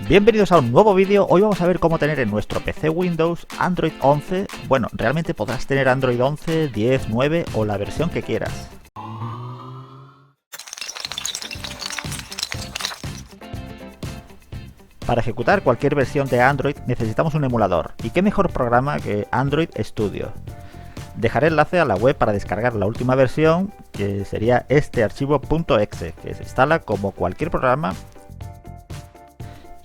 Bienvenidos a un nuevo vídeo. Hoy vamos a ver cómo tener en nuestro PC Windows Android 11. Bueno, realmente podrás tener Android 11, 10, 9 o la versión que quieras. Para ejecutar cualquier versión de Android necesitamos un emulador. ¿Y qué mejor programa que Android Studio? Dejaré enlace a la web para descargar la última versión, que sería este archivo .exe, que se instala como cualquier programa.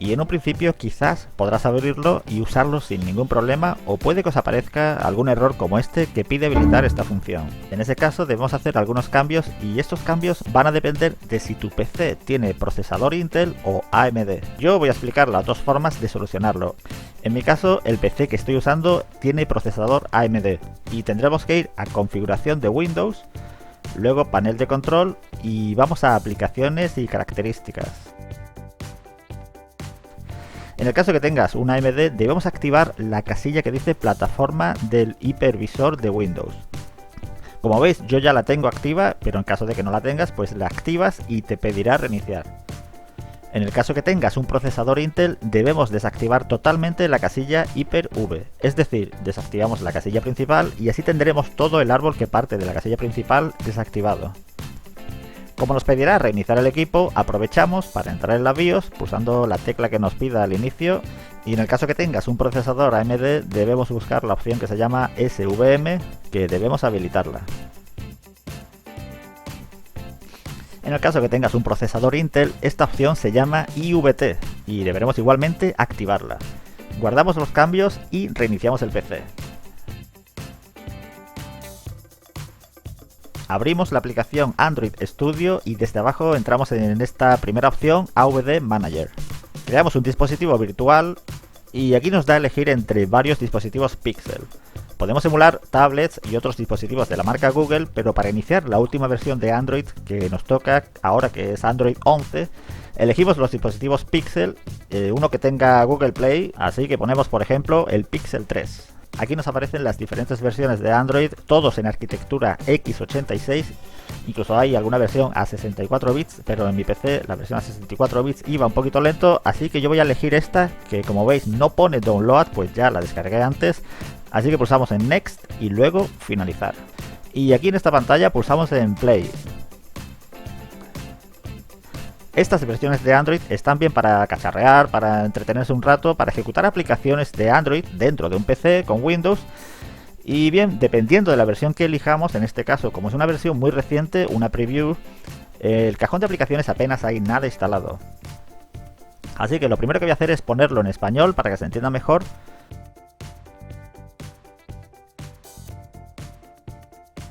Y en un principio quizás podrás abrirlo y usarlo sin ningún problema, o puede que os aparezca algún error como este que pide habilitar esta función. En ese caso debemos hacer algunos cambios, y estos cambios van a depender de si tu PC tiene procesador Intel o AMD. Yo voy a explicar las dos formas de solucionarlo. En mi caso, el PC que estoy usando tiene procesador AMD y tendremos que ir a configuración de Windows, luego panel de control y vamos a aplicaciones y características. En el caso que tengas un AMD, debemos activar la casilla que dice plataforma del hipervisor de Windows. Como veis, yo ya la tengo activa, pero en caso de que no la tengas, pues la activas y te pedirá reiniciar. En el caso que tengas un procesador Intel, debemos desactivar totalmente la casilla Hyper-V, es decir, desactivamos la casilla principal y así tendremos todo el árbol que parte de la casilla principal desactivado. Como nos pedirá reiniciar el equipo, aprovechamos para entrar en la BIOS pulsando la tecla que nos pida al inicio, y en el caso que tengas un procesador AMD debemos buscar la opción que se llama SVM, que debemos habilitarla. En el caso que tengas un procesador Intel, esta opción se llama IVT y deberemos igualmente activarla. Guardamos los cambios y reiniciamos el PC. Abrimos la aplicación Android Studio y desde abajo entramos en esta primera opción, AVD Manager. Creamos un dispositivo virtual y aquí nos da a elegir entre varios dispositivos Pixel. Podemos emular tablets y otros dispositivos de la marca Google, pero para iniciar la última versión de Android que nos toca ahora, que es Android 11, elegimos los dispositivos Pixel, uno que tenga Google Play, así que ponemos por ejemplo el Pixel 3. Aquí nos aparecen las diferentes versiones de Android, todos en arquitectura x86, incluso hay alguna versión a 64 bits, pero en mi PC la versión a 64 bits iba un poquito lento, así que yo voy a elegir esta, que como veis no pone download, pues ya la descargué antes, así que pulsamos en Next y luego Finalizar. Y aquí en esta pantalla pulsamos en Play. Estas versiones de Android están bien para cacharrear, para entretenerse un rato, para ejecutar aplicaciones de Android dentro de un PC con Windows. Y bien, dependiendo de la versión que elijamos, en este caso, como es una versión muy reciente, una preview, el cajón de aplicaciones apenas hay nada instalado. Así que lo primero que voy a hacer es ponerlo en español para que se entienda mejor.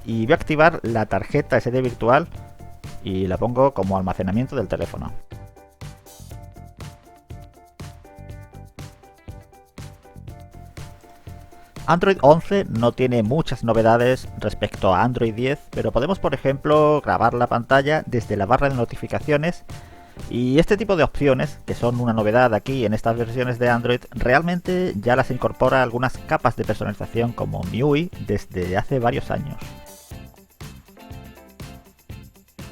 Y voy a activar la tarjeta SD virtual y la pongo como almacenamiento del teléfono. Android 11 no tiene muchas novedades respecto a Android 10, pero podemos por ejemplo grabar la pantalla desde la barra de notificaciones, y este tipo de opciones, que son una novedad aquí en estas versiones de Android, realmente ya las incorpora algunas capas de personalización como MIUI desde hace varios años.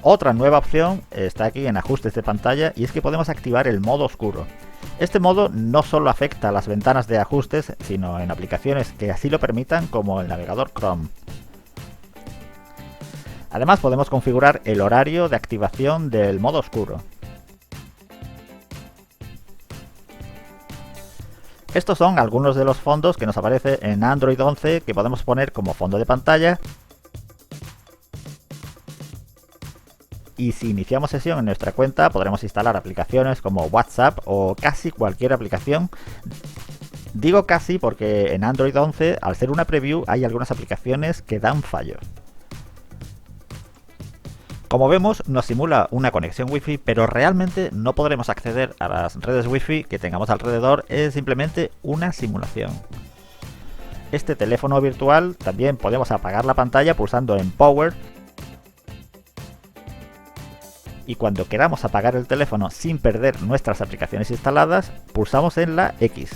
Otra nueva opción está aquí en ajustes de pantalla, y es que podemos activar el modo oscuro. Este modo no solo afecta a las ventanas de ajustes, sino en aplicaciones que así lo permitan, como el navegador Chrome. Además podemos configurar el horario de activación del modo oscuro. Estos son algunos de los fondos que nos aparece en Android 11 que podemos poner como fondo de pantalla. Y si iniciamos sesión en nuestra cuenta, podremos instalar aplicaciones como WhatsApp o casi cualquier aplicación. Digo casi porque en Android 11, al ser una preview, hay algunas aplicaciones que dan fallo. Como vemos, nos simula una conexión Wi-Fi, pero realmente no podremos acceder a las redes Wi-Fi que tengamos alrededor, es simplemente una simulación. Este teléfono virtual también podemos apagar la pantalla pulsando en Power. Y cuando queramos apagar el teléfono sin perder nuestras aplicaciones instaladas, pulsamos en la X.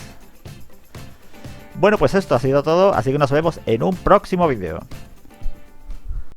Bueno, pues esto ha sido todo, así que nos vemos en un próximo vídeo.